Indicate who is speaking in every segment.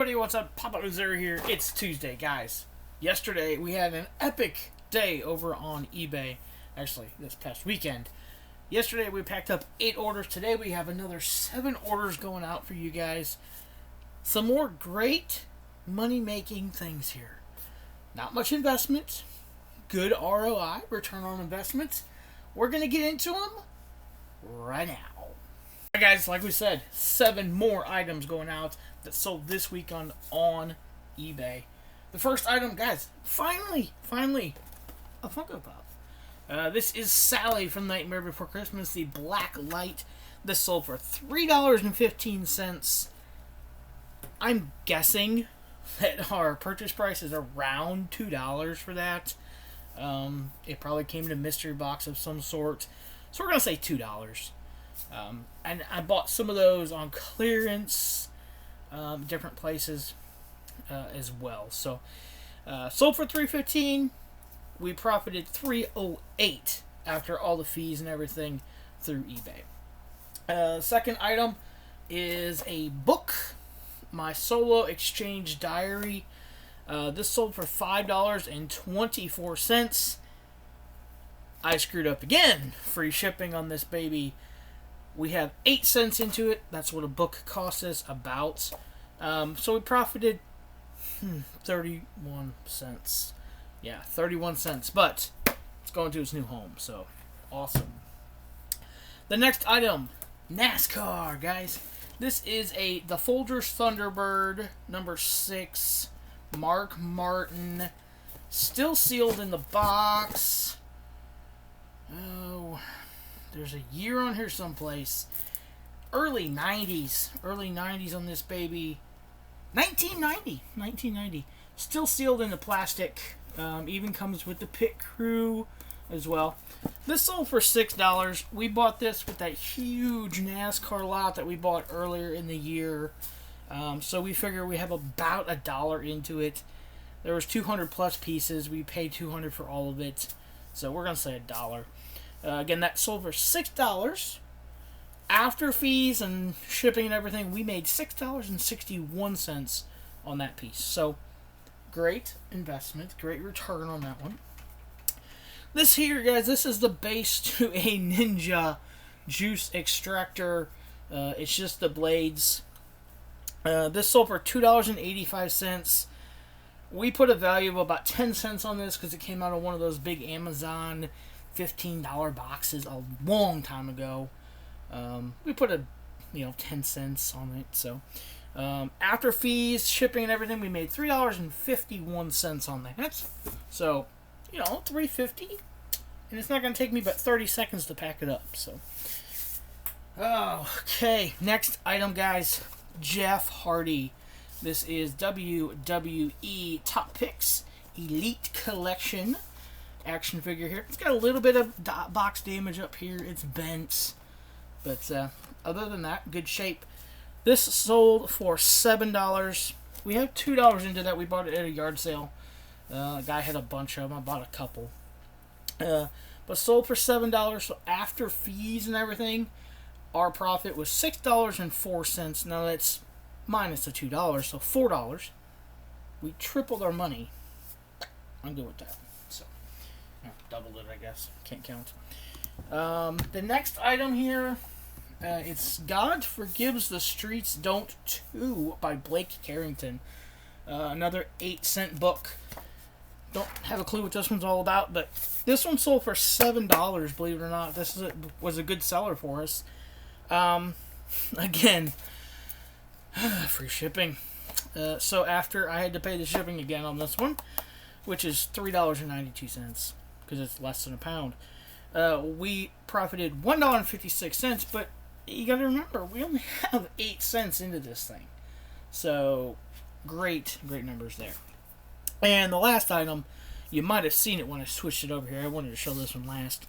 Speaker 1: Everybody, what's up? Papa Missouri here. It's Tuesday, guys. Yesterday we had an epic day over on eBay. Actually, this past weekend. Yesterday we packed up 8 orders. Today we have another 7 orders going out for you guys. Some more great money-making things here. Not much investment. Good ROI, return on investment. We're going to get into them right now. Alright guys, like we said, 7 more items going out that sold this week on eBay. The first item, guys, finally, a Funko Pop. This is Sally from Nightmare Before Christmas, the black light. This sold for $3.15. I'm guessing that our purchase price is around $2 for that. It probably came in a mystery box of some sort. So we're going to say $2. And I bought some of those on clearance, different places as well. So sold for $3.15. We profited $3.08 after all the fees and everything through eBay. Second item is a book, my solo exchange diary. This sold for $5.24. I screwed up again. Free shipping on this baby. We have 8 cents into it. That's what a book costs us about. So we profited 31 cents. Yeah, 31 cents. But it's going to its new home. So awesome. The next item, NASCAR, guys. This is the Folgers Thunderbird number 6. Mark Martin. Still sealed in the box. Oh, there's a year on here someplace. Early 90s on this baby. 1990. Still sealed in the plastic. Even comes with the pit crew as well. This sold for $6. We bought this with that huge NASCAR lot that we bought earlier in the year. So we figure we have about $1 into it. There was 200 plus pieces. We paid $200 for all of it. So we're going to say $1. Again, that sold for $6. After fees and shipping and everything, we made $6.61 on that piece. So, great investment. Great return on that one. This here, guys, this is the base to a Ninja juice extractor. It's just the blades. This sold for $2.85. We put a value of about 10 cents on this because it came out of one of those big Amazon $15 boxes a long time ago. We put 10 cents on it. So after fees, shipping, and everything, we made $3.51 on that. So $3.50, and it's not going to take me but 30 seconds to pack it up. So okay, next item, guys. Jeff Hardy. This is WWE Top Picks Elite Collection action figure here. It's got a little bit of box damage up here. It's bent. But other than that, good shape. This sold for $7. We have $2 into that. We bought it at a yard sale. A guy had a bunch of them. I bought a couple. But sold for $7. So after fees and everything, our profit was $6.04. Now that's minus the $2, so $4. We tripled our money. I'm good with that. So doubled it, I guess. Can't count. The next item here, it's God Forgives the Streets Don't 2 by Blake Carrington. Another 8-cent book. Don't have a clue what this one's all about, but this one sold for $7, believe it or not. This was a good seller for us. Again, free shipping. So after I had to pay the shipping again on this one, which is $3.92 because it's less than a pound. We profited $1.56, but you got to remember we only have 8 cents into this thing. So great numbers there. And the last item, you might have seen it when I switched it over here. I wanted to show this one last.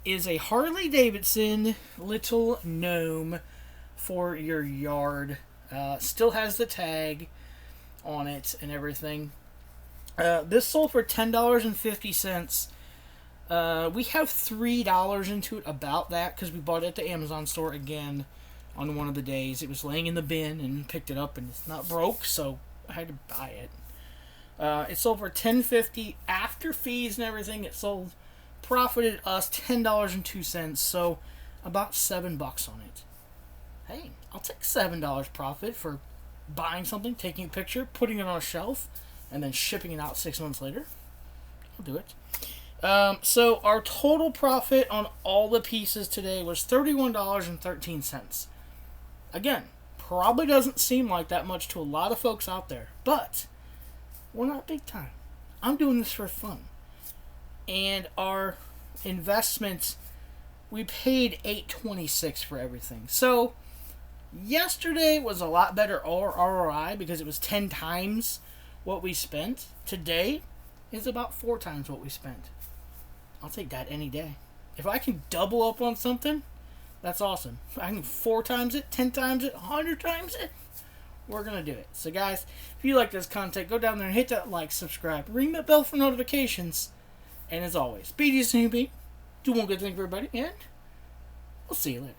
Speaker 1: Is a Harley Davidson little gnome for your yard. Still has the tag on it and everything. This sold for $10.50. We have $3 into it, about that, because we bought it at the Amazon store again on one of the days. It was laying in the bin and picked it up, and it's not broke, so I had to buy it. It sold for $10.50 after fees and everything. It sold, profited us $10.02, so about $7 on it. Hey, I'll take $7 profit for buying something, taking a picture, putting it on a shelf, and then shipping it out 6 months later. I'll do it. So our total profit on all the pieces today was $31.13. Again, probably doesn't seem like that much to a lot of folks out there, but we're not big time. I'm doing this for fun. And our investments, we paid $8.26 for everything. So yesterday was a lot better ROI because it was 10 times what we spent. Today is about 4 times what we spent. I'll take that any day. If I can double up on something, that's awesome. I can 4 times it, 10 times it, 100 times it. We're going to do it. So guys, if you like this content, go down there and hit that like, subscribe, ring that bell for notifications. And as always, be decent, be. Do one good thing for everybody, and we'll see you later.